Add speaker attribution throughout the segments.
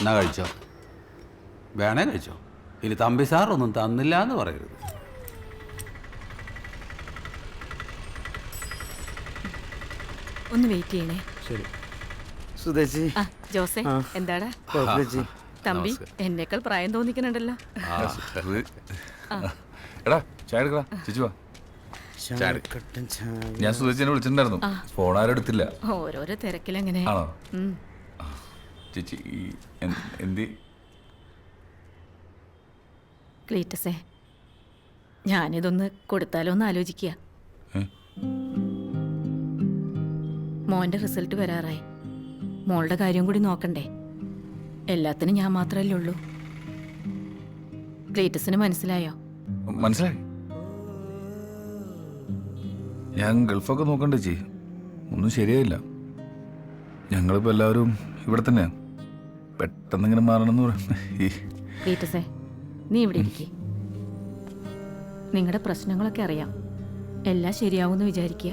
Speaker 1: എന്നാ കഴിച്ചോ, വേണേ കഴിച്ചോ. ഇനി തമ്പി സാറൊന്നും തന്നില്ല എന്ന് പറയരുത്.
Speaker 2: ഒന്ന് വെയിറ്റ് ചെയ്യണേ.
Speaker 3: ശരി സുധേച്ചി.
Speaker 2: ജോസേ, എന്താടാ തമ്പി? എന്നേക്കാൾ പ്രായം തോന്നിക്കണുണ്ടല്ലോ.
Speaker 4: എടാ ചായ എടുക്കടാ, ചേച്ചി വാ. ഞാൻ സുധേച്ചിനെ വിളിച്ചിട്ടുണ്ടായിരുന്നു, ഫോൺ ആരും എടുത്തില്ല.
Speaker 2: ഓരോരോ തിരക്കിലെങ്ങനെ.
Speaker 4: ആണോ ചേച്ചി? എന്തി
Speaker 2: ക്ലീറ്റസേ, ഞാനിതൊന്ന് കൊടുത്താലോ എന്ന് ആലോചിക്കുക. മോന്റെ റിസൾട്ട് വരാറായി. മോളുടെ കാര്യം കൂടി നോക്കണ്ടേ? എല്ലാത്തിനും ഞാൻ മാത്രമല്ലേ ഉള്ളൂ. ക്ലീറ്റസിന് മനസ്സിലായോ?
Speaker 4: മനസ്സിലായി. ഞാൻ ഗൾഫൊക്കെ നോക്കണ്ട ചേച്ചി, ഒന്നും ശരിയായില്ല. ഞങ്ങളിപ്പോൾ എല്ലാവരും ഇവിടെ തന്നെയാണ്. പെട്ടെന്ന് ഇങ്ങനെ മാറണമെന്ന് പറയാം.
Speaker 2: ക്ലീറ്റസേ, നീ ഇവിടെ ഇരിക്കേ. നിങ്ങളുടെ പ്രശ്നങ്ങളൊക്കെ അറിയാം. എല്ലാം ശരിയാവുമെന്ന് വിചാരിക്കുക.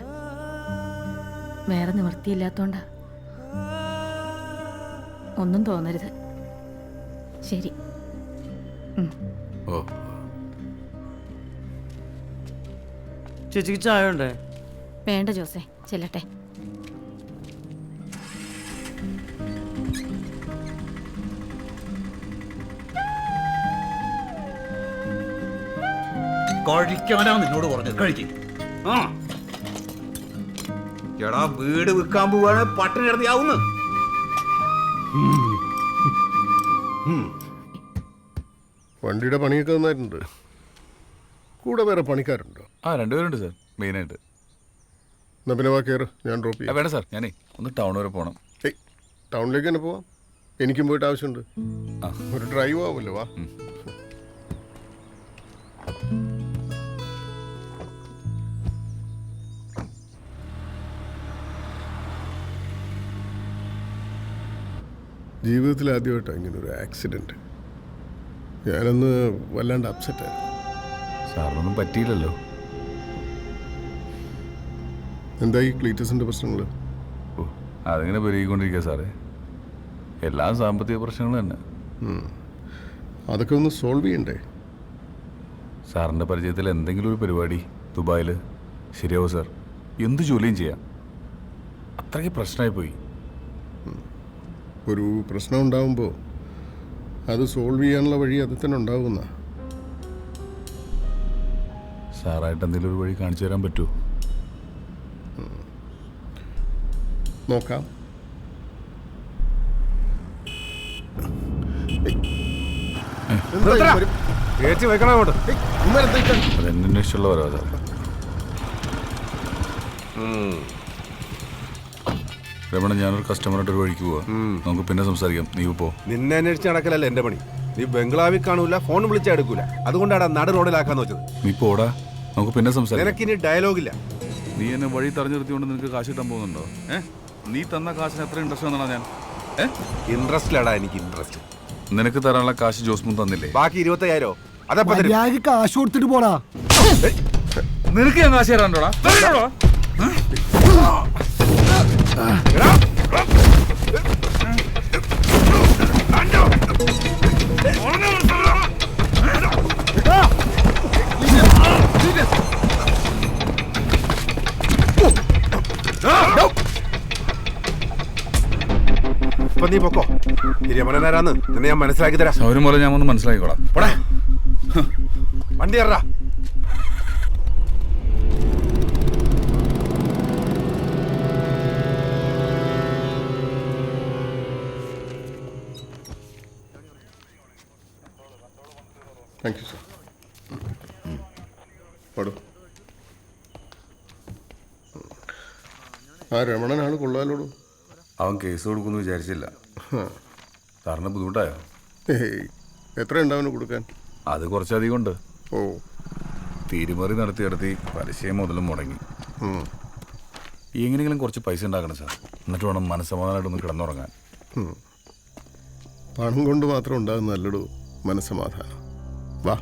Speaker 2: വേറെ നിവൃത്തിയില്ലാത്തോണ്ടാ. ഒന്നും തോന്നരുത്. ശരി.
Speaker 1: ഓ,
Speaker 3: ചേച്ചിക്ക് ചായ ഉണ്ടേ?
Speaker 2: വേണ്ട ജോസേ, ചെല്ലട്ടെ.
Speaker 1: കഴിക്കാനാ നിന്നോട് പറഞ്ഞത്. കഴിക്കും. എടാ, വീട് വിൽക്കാൻ പോവാണ്, പട്ടിണി കിടത്തിയാവുന്നു.
Speaker 5: വണ്ടിയുടെ പണിയൊക്കെ നന്നായിട്ടുണ്ട്. കൂടെ വേറെ പണിക്കാരുണ്ടോ?
Speaker 4: രണ്ടുപേരുണ്ട് സാർ, മെയിനായിട്ട്.
Speaker 5: എന്നാ പിന്നെ വാ, കയറ്, ഞാൻ ഡ്രോപ്പ് ചെയ്യാം.
Speaker 4: വേണ്ട സാർ, ഞാനേ ഒന്ന് ടൗൺ വരെ പോകണം.
Speaker 5: ടൗണിലേക്ക് തന്നെ പോവാം. എനിക്കും പോയിട്ട് ആവശ്യമുണ്ട്. ഒരു ഡ്രൈവ് ആവുമല്ലോ. വാ. ജീവിതത്തിൽ ആദ്യമായിട്ടാണ് ഇങ്ങനൊരു ആക്സിഡൻറ്റ്. ഞാനൊന്ന് വല്ലാണ്ട് അപ്സെറ്റായിരുന്നു.
Speaker 4: സാറിനൊന്നും പറ്റിയില്ലല്ലോ.
Speaker 5: എന്തായി ക്ലീറ്റസിൻ്റെ പ്രശ്നങ്ങൾ?
Speaker 4: അതിങ്ങനെ പെരുകിക്കൊണ്ടിരിക്കുക സാറേ. എല്ലാ സാമ്പത്തിക പ്രശ്നങ്ങളും തന്നെ.
Speaker 5: അതൊക്കെ ഒന്ന് സോൾവ് ചെയ്യണ്ടേ?
Speaker 4: സാറിൻ്റെ പരിചയത്തിൽ എന്തെങ്കിലും ഒരു പരിപാടി ദുബായിൽ ശരിയാവും സാർ. എന്ത് ജോലിയും ചെയ്യാം. അത്രയ്ക്ക് പ്രശ്നമായി പോയി.
Speaker 5: ഒരു പ്രശ്നം ഉണ്ടാകുമ്പോൾ അത് സോൾവ് ചെയ്യാനുള്ള വഴി അതിൽ തന്നെ ഉണ്ടാകുന്ന.
Speaker 4: സാറായിട്ട് എന്തെങ്കിലും ഒരു വഴി കാണിച്ചു തരാൻ പറ്റുമോ?
Speaker 5: നോക്കാം.
Speaker 4: അതെന്നെ ഇഷ്ടമുള്ള സാർ. രമണ, ഞാനൊരു കസ്റ്റമറായിട്ട് ഒരു വഴിക്ക് പോവാ. നമുക്ക് പിന്നെ സംസാരിക്കാം. നീ പോ.
Speaker 6: നിന്നെ അന്വേഷിച്ച് നടക്കലല്ല എന്റെ പണി. നീ ബംഗ്ലാവിൽ കാണൂല, ഫോൺ വിളിച്ചാൽ എടുക്കൂല. അതുകൊണ്ടാണ് നട റോഡിലാക്കാന്ന് വെച്ചത്.
Speaker 4: നീ പോടാ, നമുക്ക് പിന്നെ സംസാരിക്കാം.
Speaker 6: നിനക്കിനി ഡയലോഗില്ല.
Speaker 4: നീ എന്നെ വഴി തടഞ്ഞു നിർത്തിക്കൊണ്ട് നിനക്ക് കാശ് കിട്ടാൻ പോകുന്നുണ്ടോ? നീ തന്ന കാശിന് എത്ര ഇൻട്രസ്റ്റ് വന്നാ ഞാൻ?
Speaker 6: ഇൻട്രസ്റ്റിലാടാ എനിക്ക് ഇൻട്രസ്റ്റ്.
Speaker 4: നിനക്ക് തരാനുള്ള കാശ് ജോസ്മുൻ തന്നില്ലേ?
Speaker 6: ബാക്കി 25,000 അതപ്പോ
Speaker 3: കാശ് കൊടുത്തിട്ട് പോടാ.
Speaker 4: നിനക്ക് ഞാൻ കാശ് തരാണ്ടോടാ?
Speaker 6: ഇപ്പൊ നീ പൊക്കോ. രമണനാരാന്ന് നിന്നെ ഞാൻ മനസ്സിലാക്കി തരാം.
Speaker 4: സൗരം പോലെ ഞാൻ ഒന്ന് മനസ്സിലാക്കിക്കോളാം.
Speaker 6: വണ്ടി ഏറാ.
Speaker 5: Thank you sir. പാടൂ. ആ രമണനാണ് കൊള്ളാലോടൂ.
Speaker 4: അവൻ കേസ് കൊടുക്കുമെന്ന് വിചാരിച്ചില്ല. സാറിന് ബുദ്ധിമുട്ടായോ?
Speaker 5: എത്ര ഉണ്ടാവും കൊടുക്കാൻ?
Speaker 4: അത് കുറച്ചധികം ഉണ്ട്.
Speaker 5: ഓ,
Speaker 4: തീരുമറി നടത്തി പലിശയും മുതലും മുടങ്ങി. എങ്ങനെയെങ്കിലും കുറച്ച് പൈസ ഉണ്ടാക്കണം സാർ. എന്നിട്ട് വേണം മനസ്സമാധാനമായിട്ടൊന്ന് കിടന്നുറങ്ങാൻ.
Speaker 5: പണം കൊണ്ട് മാത്രം ഉണ്ടാകുന്നല്ലടൂ മനസ്സമാധാനം. വാ.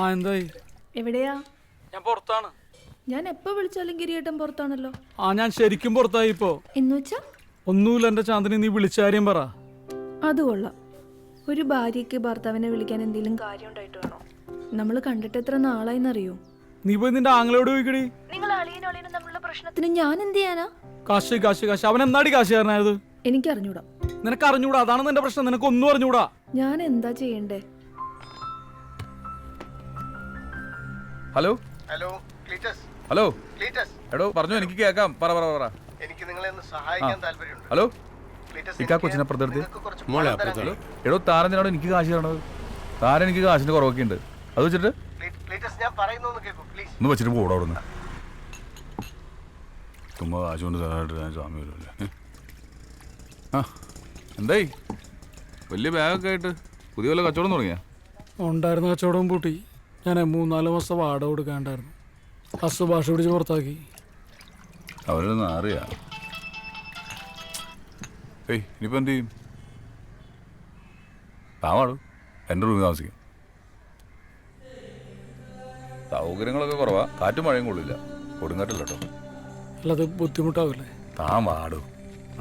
Speaker 7: ആ എന്തായി?
Speaker 8: എവിടെയാ?
Speaker 7: ഞാൻ പുറത്താണ്.
Speaker 8: ഞാൻ എപ്പോ വിളിച്ചാലും കിരീട്ടം പുറത്താണല്ലോ.
Speaker 7: ആ ഞാൻ ശരിക്കും പുറത്തായി ഇപ്പോ.
Speaker 8: എന്നുവെച്ചാ?
Speaker 7: ഒന്നുമില്ല എന്റെ ചാന്ദിനി, നീ വിളിച്ച കാര്യം പറ.
Speaker 8: അത് കൊള്ളാം. ഒരു ഭാര്യയ്ക്ക് ഭർത്താവിനെ വിളിക്കാൻ എന്തെങ്കിലും കാര്യം ഉണ്ടായിട്ട് വേണോ? നമ്മൾ കണ്ടിട്ട് എത്ര നാളായിന്നറിയോ?
Speaker 7: നീ പോയി നിന്റെ ആങ്ങളോട് ചോദിക്കടി.
Speaker 8: നിങ്ങൾ അളിയനും തമ്മിലുള്ള പ്രശ്നത്തിന് ഞാൻ എന്ത് ചെയ്യാനാ?
Speaker 7: കാശ് കാശ് കാശ്. അവൻ എന്നാടി കാശുകാരനായത്?
Speaker 8: എനിക്ക് അറിഞ്ഞൂടാ.
Speaker 7: നിനക്ക് അറിഞ്ഞൂടാ, അതാണ് നിന്റെ പ്രശ്നം. നിനക്ക് ഒന്നും അറിഞ്ഞൂടാ.
Speaker 8: ഞാൻ എന്താ ചെയ്യണ്ടേ?
Speaker 4: Hello
Speaker 5: hello Cleetus.
Speaker 4: Hello
Speaker 5: Cleetus,
Speaker 4: എടോ പറഞ്ഞു, എനിക്ക് കേൾക്കാം. പറ പറ പറ.
Speaker 5: എനിക്ക് നിങ്ങളെ ഒന്ന് സഹായിക്കാൻ താല്പര്യമുണ്ട്.
Speaker 4: ഹലോ
Speaker 5: ക്ലീറ്റസ്,
Speaker 4: ഇക്കാ കൊച്ചിനെ അപ്പുറത്തെടുത്ത്.
Speaker 5: നിങ്ങൾക്ക് കുറച്ച്
Speaker 6: മോളെ
Speaker 5: പണം തരാൻ
Speaker 6: അപ്പുറത്ത്.
Speaker 5: കഴിയും?
Speaker 4: എടോ താരനാണോ എനിക്ക് കാശ് തരണത്? താരൻ എനിക്ക് കാശിന്റെ കുറവൊക്കെ ഉണ്ട്. അത് വെച്ചിട്ട്
Speaker 5: ക്ലീറ്റസ്, ഞാൻ പറയുന്നൊന്ന് കേൾക്കൂ പ്ലീസ്.
Speaker 4: ഒന്ന് വെച്ചിട്ട് പോടാ അവിടെ നിന്ന്. ചുമ്മാ കാശ് കൊണ്ട് തരാനായിട്ട് ഞാൻ സ്വാമി വരുമല്ലേ. ആ എന്തായി? വലിയ ബാഗൊക്കെ ആയിട്ട് പുതിയ വല്ല കച്ചവടം തുടങ്ങിയാ?
Speaker 7: ഉണ്ടായിരുന്ന കച്ചവടം പൂട്ടി. ഞാൻ 3-4 മാസം വാടക കൊടുക്കാണ്ടായിരുന്നു. ഹസ് ഭാഷ പിടിച്ച് പുറത്താക്കി.
Speaker 4: അവരൊന്നും അറിയാ. ഏയ് ഇനിയിപ്പോൾ എന്ത് ചെയ്യും? താവാടും എൻ്റെ റൂമിൽ താമസിക്കും. സൗകര്യങ്ങളൊക്കെ കുറവാ. കാറ്റും മഴയും കൊള്ളില്ല. കൊടുങ്കാറ്റില്ല കേട്ടോ.
Speaker 7: അല്ലാതെ ബുദ്ധിമുട്ടാവില്ലേ?
Speaker 4: താൻ വാടും.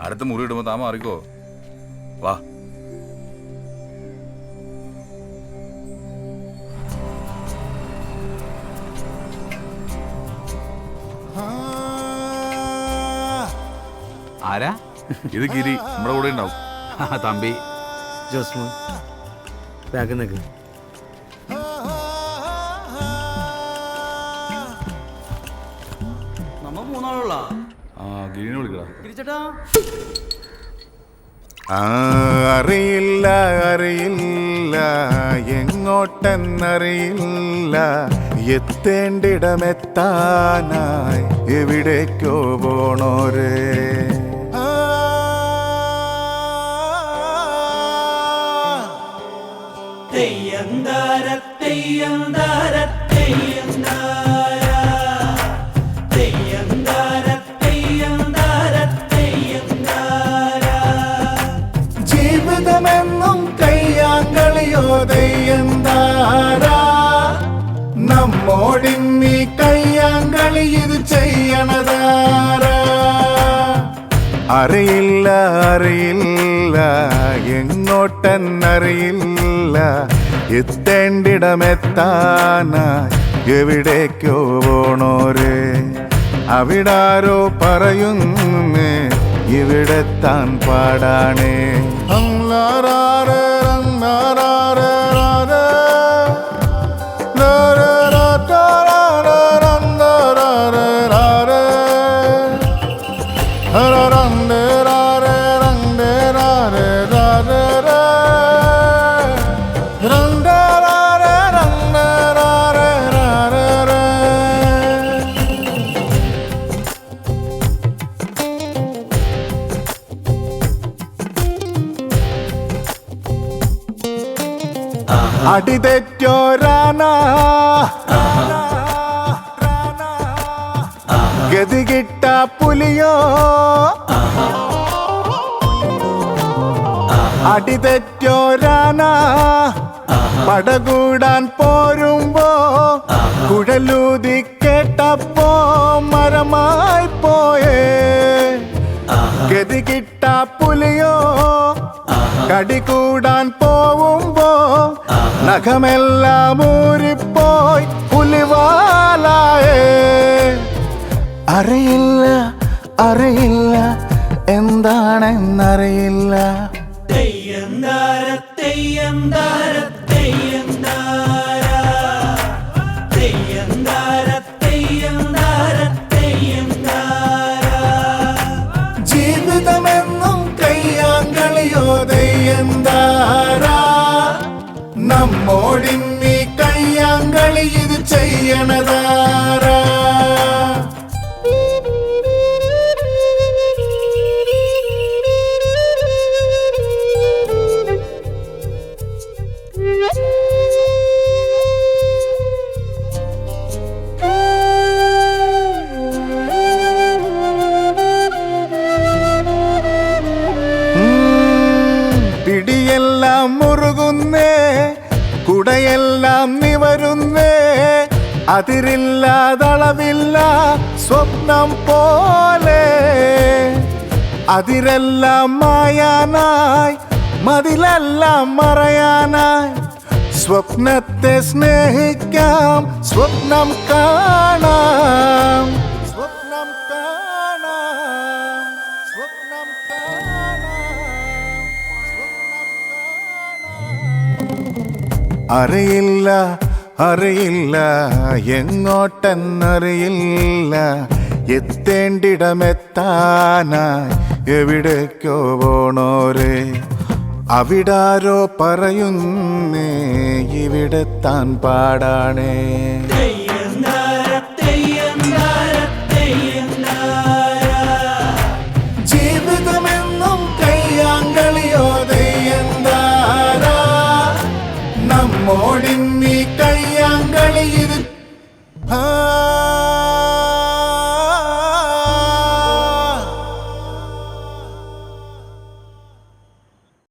Speaker 4: അടുത്ത മുറി ഇടുമ്പോൾ താൻ മാറിക്കോ. വാ.
Speaker 1: ആരാ?
Speaker 4: ഇത് ഗിരി നമ്മുടെ കൂടെ ഉണ്ടാവും.
Speaker 1: തമ്പി.
Speaker 3: ജോസ്മോൻ ബാഗ് നിൽക്ക്. നമ്മ 3 ആളുള്ള.
Speaker 4: ആ ഗിരിനെ വിളിക്കടാ.
Speaker 3: തിരിച്ചേട്ടാ.
Speaker 9: അറിയില്ല അറിയില്ല എങ്ങോട്ടെന്നറിയില്ല, എത്തേണ്ടിടമെത്താനായി എവിടേക്കോ പോണോരേ. ജീവിതമെന്നും കയ്യാങ്കളിയോ തെയ്യന്താരാ, നമ്മോടിന്നീ കയ്യാങ്കളി ഇത് ചെയ്യണതാരാ. അറിയില്ല അറിയില്ല എങ്ങോട്ടെന്നറിയില്ല, എത്തേണ്ടിടമെത്താനായി എവിടേക്കോ പോണോരേ. അവിടാരോ പറയുന്നേ ഇവിടെ താൻ പാടാണേ. അടിതെറ്റോരാന ഗതികിട്ട പുലിയോ, അടിതെറ്റോരാന പടകൂടാൻ പോരുമ്പോ കുഴലൂതി കേട്ടപ്പോ മരമായി പോയേ. ഗതികിട്ട പുലിയോ കടികൂടാൻ പോവുമ്പോ നഖമെല്ലാം ഊരിപ്പോയി പുലിവാലായേ. അറിയില്ല അറിയില്ല എന്താണെന്നറിയില്ല. ജീവിതമെന്നും കയ്യാങ്കളിയോ തെയ്യന്താരാ, നമ്മോടിന്നീ കയ്യാങ്കളി ഇത് ചെയ്യണതാരാ. പിടിയെല്ലാം മുറുകുന്നേ, കുടയെല്ലാം നിവരുന്നേ, അതിരില്ലാതളവില്ല സ്വപ്നം പോലെ അതിരെല്ലാം മായാനായി മതിലെല്ലാം മറയാനായി സ്വപ്നത്തെ സ്നേഹിക്കാം സ്വപ്നം കാണാം സ്വപ്നം കാണാം സ്വപ്നം കാണാം സ്വപ്നം കാണാം അറിയില്ല അറിയില്ല എങ്ങോട്ടെന്നറിയില്ല എത്തേണ്ടിടമെത്താനായി എവിടേക്കോ പോണോരേ അവിടാരോ പറയുന്നേ ഇവിടെ താൻ പാടാണേ ജീവിതമെന്നും കയ്യാങ്കളിയോ ദയ്യന്താരാ നമ്മോടിന്നീ കയ്യാങ്കളി ഇത്